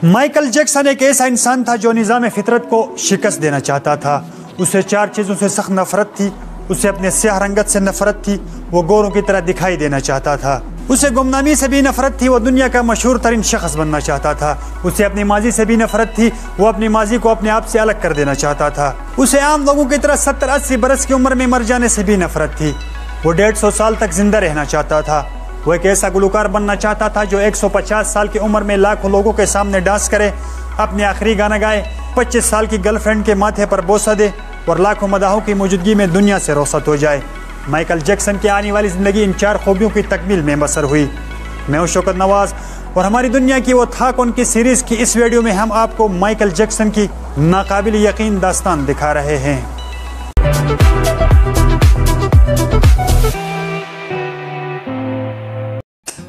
Michael Jackson ایک ایسا انسان تھا جو نظام فطرت کو شکست دینا چاہتا تھا۔ اسے 4 چیزوں سے سخت نفرت تھی۔ اسے اپنے سیاہ رنگت سے نفرت تھی، وہ گوروں کی طرح دکھائی دینا چاہتا تھا۔ اسے گمنامی سے بھی نفرت تھی، وہ دنیا کا مشہور ترین شخص بننا چاہتا تھا۔ اسے اپنی ماضی سے بھی نفرت تھی، وہ اپنی ماضی کو اپنے آپ سے الگ کر دینا چاہتا تھا۔ اسے عام لوگوں کی طرح 70-80 برس کی عمر میں مر جانے سے بھی نفرت تھی۔ وہ 150 سال تک زندہ رہنا چاہتا تھا۔ وہ ایک ایسا گلوکار بننا چاہتا تھا جو 150 سال کی عمر میں لاکھوں لوگوں کے سامنے ڈانس کرے، اپنے آخری گانا گائے، 25 سال کی گرل فرینڈ کے ماتھے پر بوسہ دے اور لاکھوں مداحوں کی موجودگی میں دنیا سے رخصت ہو جائے۔ مائیکل جیکسن کی آنے والی زندگی ان 4 خوبیوں کی تکمیل میں بسر ہوئی۔ میں ہوں شوکت نواز اور ہماری دنیا کی وہ تھا کون کی سیریز کی اس ویڈیو میں ہم آپ کو مائیکل جیکسن کی ناقابل یقین داستان دکھا رہے ہیں۔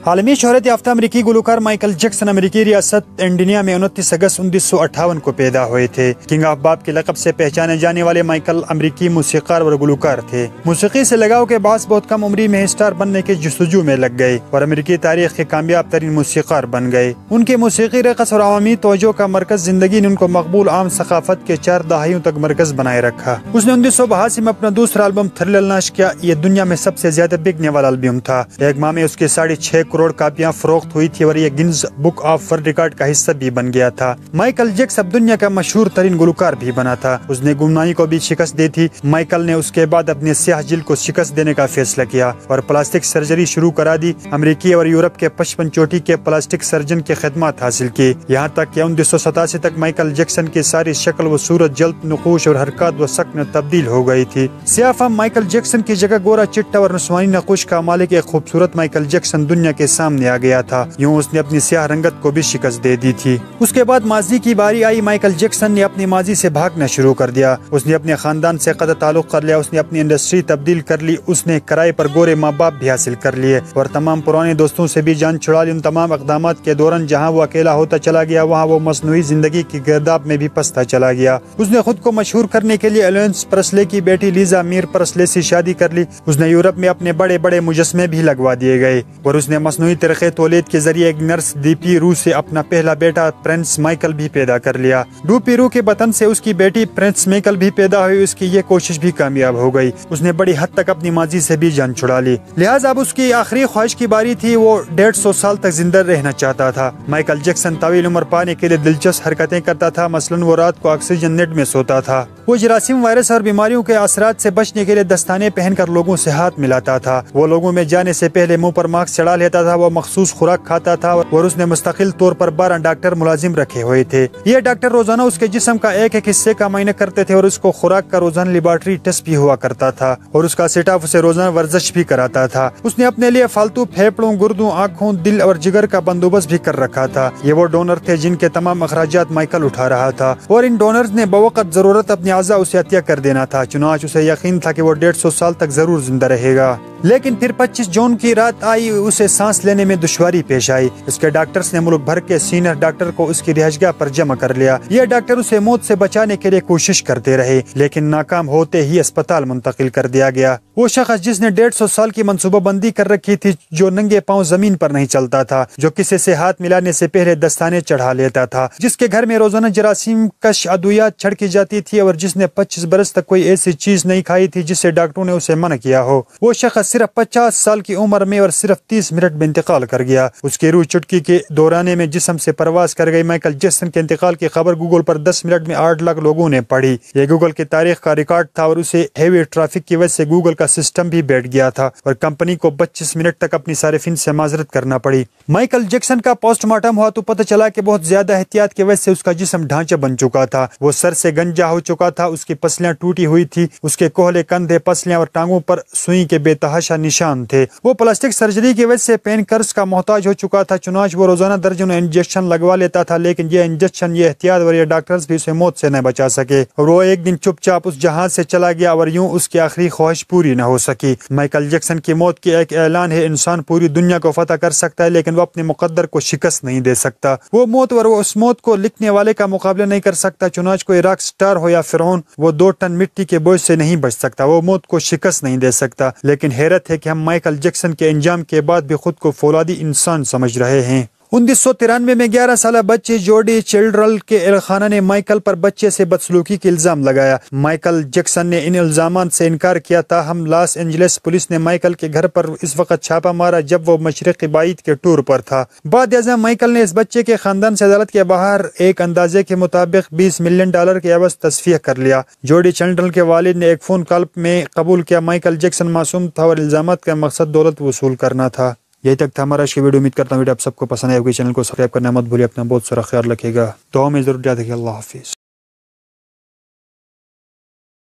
عالمی شہرت یافتہ امریکی گلوکار مائیکل جیکسن امریکی ریاست انڈینیا میں 29 اگست 1958 کو پیدا ہوئے تھے۔ کنگ آف پاپ کے لقب سے پہچانے جانے والے مائیکل امریکی موسیقار اور گلوکار تھے۔ موسیقی سے لگاؤ کے باعث بہت کم عمری میں اسٹار بننے کے جستجو میں لگ گئے اور امریکی تاریخ کے کامیاب ترین موسیقار بن گئے۔ ان کے موسیقی رقص اور عوامی توجہ کا مرکز زندگی نے ان کو مقبول عام ثقافت کے 4 دہائیوں تک مرکز بنائے رکھا۔ اس نے 1982 میں اپنا دوسرا البم تھرلر لانچ کیا۔ یہ دنیا میں سب سے زیادہ بکنے والا البم تھا۔ ایک ماہ میں اس کے 6.5 کروڑ کاپیاں فروخت ہوئی تھی اور یہ guns book of world record کا حصہ بھی بن گیا تھا۔ مائیکل جیکسن اب دنیا کا مشہور ترین گلوکار بھی بنا تھا۔ اس نے گمنامی کو بھی شکست دی تھی۔ مائیکل نے اس کے بعد اپنے سیاہ جلد کو شکست دینے کا فیصلہ کیا اور پلاسٹک سرجری شروع کرا دی۔ امریکی اور یورپ کے 55 چوٹی کے پلاسٹک سرجن کے خدمات حاصل کی، یہاں تک کہ 1987 تک مائیکل جیکسن کی ساری شکل و صورت جلد، نقوش اور حرکات و شکل میں تبدیل ہو گئی تھی۔ سیاہ فام مائیکل جیکسن کی جگہ گورا چٹا اور نسوانی نقوش کا مالک ایک خوبصورت مائیکل جیکسن دنیا کے سامنے آ گیا تھا۔ یوں اس نے اپنی سیاہ رنگت کو بھی شکست دے دی تھی۔ اس کے بعد ماضی کی باری آئی۔ مائیکل جیکسن نے اپنی ماضی سے بھاگنا شروع کر دیا۔ اس نے اپنے خاندان سے قطع تعلق کر لیا۔ اس نے اپنی انڈسٹری تبدیل کر لی۔ اس نے کرائے پر گورے ماں باپ بھی حاصل کر لیے اور تمام پرانے دوستوں سے بھی جان چھڑا لی۔ ان تمام اقدامات کے دوران جہاں وہ اکیلا ہوتا چلا گیا، وہاں وہ مصنوعی زندگی کی گرداب میں بھی پستا چلا گیا۔ اس نے خود کو مشہور کرنے کے لیے ایلوئنس پرسلے کی بیٹی لیزا میر پرسلے سے شادی کر لی۔ اس نے یورپ میں اپنے بڑے بڑے مجسمے بھی لگوا دیے گئے اور اس نے مصنوعی طریقے تولید کے ذریعے ایک نرس ڈی پی رو سے اپنا پہلا بیٹا پرنس مائیکل بھی پیدا کر لیا۔ ڈو پی رو کے بطن سے اس کی بیٹی پرنس مائیکل بھی پیدا ہوئی۔ اس کی یہ کوشش بھی کامیاب ہو گئی۔ اس نے بڑی حد تک اپنی ماضی سے بھی جان چھڑا لی، لہٰذا اب اس کی آخری خواہش کی باری تھی۔ وہ 150 سال تک زندہ رہنا چاہتا تھا۔ مائیکل جیکسن طویل عمر پانے کے لیے دلچسپ حرکتیں کرتا تھا۔ مثلاً وہ رات کو آکسیجن نیٹ میں سوتا تھا۔ وہ جراثیم، وائرس اور بیماریوں کے اثرات سے بچنے کے لیے دستانے پہن کر لوگوں سے ہاتھ ملاتا تھا۔ وہ لوگوں میں جانے سے پہلے منہ پر ماسک چڑھا لیتا تھا۔ وہ مخصوص خوراک کھاتا تھا اور اس نے مستقل طور پر 12 ڈاکٹر ملازم رکھے ہوئے تھے۔ یہ ڈاکٹر روزانہ اس کے جسم کا ایک حصے کا معائنہ کرتے تھے اور اس کو خوراک کا روزانہ لیبارٹری ٹیسٹ بھی ہوا کرتا تھا اور اس کا سٹاف اسے روزانہ ورزش بھی کراتا تھا۔ اس نے اپنے لیے فالتو پھیپڑوں، گردوں، آنکھوں، دل اور جگر کا بندوبست بھی کر رکھا تھا۔ یہ وہ ڈونر تھے جن کے تمام اخراجات مائیکل اٹھا رہا تھا اور ان ڈونرز نے بوقت ضرورت اپنے اعضاء اسے عطیہ کر دینا تھا۔ چنانچہ اسے یقین تھا کہ وہ 150 سال تک ضرور زندہ رہے گا۔ لیکن پھر 25 جون کی رات آئی، اسے سانس لینے میں دشواری پیش آئی۔ اس کے ڈاکٹرز نے ملک بھر کے سینئر ڈاکٹر کو اس کی رہائش گاہ پر جمع کر لیا۔ یہ ڈاکٹر اسے موت سے بچانے کے لیے کوشش کرتے رہے، لیکن ناکام ہوتے ہی اسپتال منتقل کر دیا گیا۔ وہ شخص جس نے 150 سال کی منصوبہ بندی کر رکھی تھی، جو ننگے پاؤں زمین پر نہیں چلتا تھا، جو کسی سے ہاتھ ملانے سے پہلے دستانے چڑھا لیتا تھا، جس کے گھر میں روزانہ جراثیم کش ادویات چھڑکی جاتی تھی اور جس نے 25 برس تک کوئی ایسی چیز نہیں کھائی تھی جس سے ڈاکٹروں نے اسے منع کیا ہو، وہ شخص صرف 50 سال کی عمر میں اور صرف 30 منٹ میں انتقال کر گیا۔ اس کی روح چٹکی کے دورانے میں جسم سے پرواز کر گئی۔ مائیکل جیکسن کے انتقال کی خبر گوگل پر 10 منٹ میں 8 لاکھ لوگوں نے پڑھی۔ یہ گوگل کی تاریخ کا ریکارڈ تھا اور اسے ہیوی ٹریفک کی وجہ سے گوگل کا سسٹم بھی بیٹھ گیا تھا اور کمپنی کو 25 منٹ تک اپنی صارفین سے معذرت کرنا پڑی۔ مائیکل جیکسن کا پوسٹ مارٹم ہوا تو پتہ چلا کہ بہت زیادہ احتیاط کی وجہ سے اس کا جسم ڈھانچہ بن چکا تھا۔ وہ سر سے گنجا ہو چکا تھا، اس کی پسلیاں ٹوٹی ہوئی تھی، اس کے کوہلے کندھے، پسلیاں اور ٹانگوں پر سوئی کے بے تحاشا نشان تھے۔ وہ پلاسٹک سرجری کی وجہ سے پین کرس کا محتاج ہو چکا تھا، چنانچہ وہ روزانہ درجنوں انجیکشن لگوا لیتا تھا، لیکن یہ انجیکشن، یہ احتیاط اور یہ ڈاکٹرز بھی اسے موت سے نہ بچا سکے اور وہ ایک دن چپ چاپ اس جہاز سے چلا گیا اور یوں اس کی آخری خواہش پوری نہ ہو سکی۔ مائیکل جیکسن کی موت کی ایک اعلان ہے: انسان پوری دنیا کو فتح کر سکتا ہے لیکن وہ اپنے مقدر کو شکست نہیں دے سکتا۔ وہ موت اور وہ اس موت کو لکھنے والے کا مقابلہ نہیں کر سکتا، چنانچہ کوئی راک سٹار ہو یا فرعون، وہ 2 ٹن مٹی کے بوجھ سے نہیں بچ سکتا، وہ موت کو شکست نہیں دے سکتا۔ لیکن حیرت ہے کہ ہم مائیکل جیکسن کے انجام کے بعد بھی خود کو فولادی انسان سمجھ رہے ہیں۔ 1993 میں 11 سالہ بچے جوڈی چلڈرل کے اہل خانہ نے مائیکل پر بچے سے بدسلوکی کا الزام لگایا۔ مائیکل جیکسن نے ان الزامات سے انکار کیا، تاہم لاس اینجلس پولیس نے مائیکل کے گھر پر اس وقت چھاپہ مارا جب وہ مشرقی بعید کے ٹور پر تھا۔ بعد ازاں مائیکل نے اس بچے کے خاندان سے عدالت کے باہر ایک اندازے کے مطابق $20 ملین کے عوض تصفیہ کر لیا۔ جوڈی چلڈرل کے والد نے ایک فون کال میں قبول کیا مائیکل جیکسن معصوم تھا اور الزامات کا مقصد دولت وصول کرنا تھا۔ یہی تک تھا ہمارا آج کی ویڈیو، امید کرتا ہوں ویڈیو آپ سب کو پسند آئے ہوگی۔ چینل کو سبسکرائب کرنا مت بھولیے، اپنا بہت سارا خیال رکھے گا، دعاؤں میں ضرور یاد رکھیے۔ اللہ حافظ۔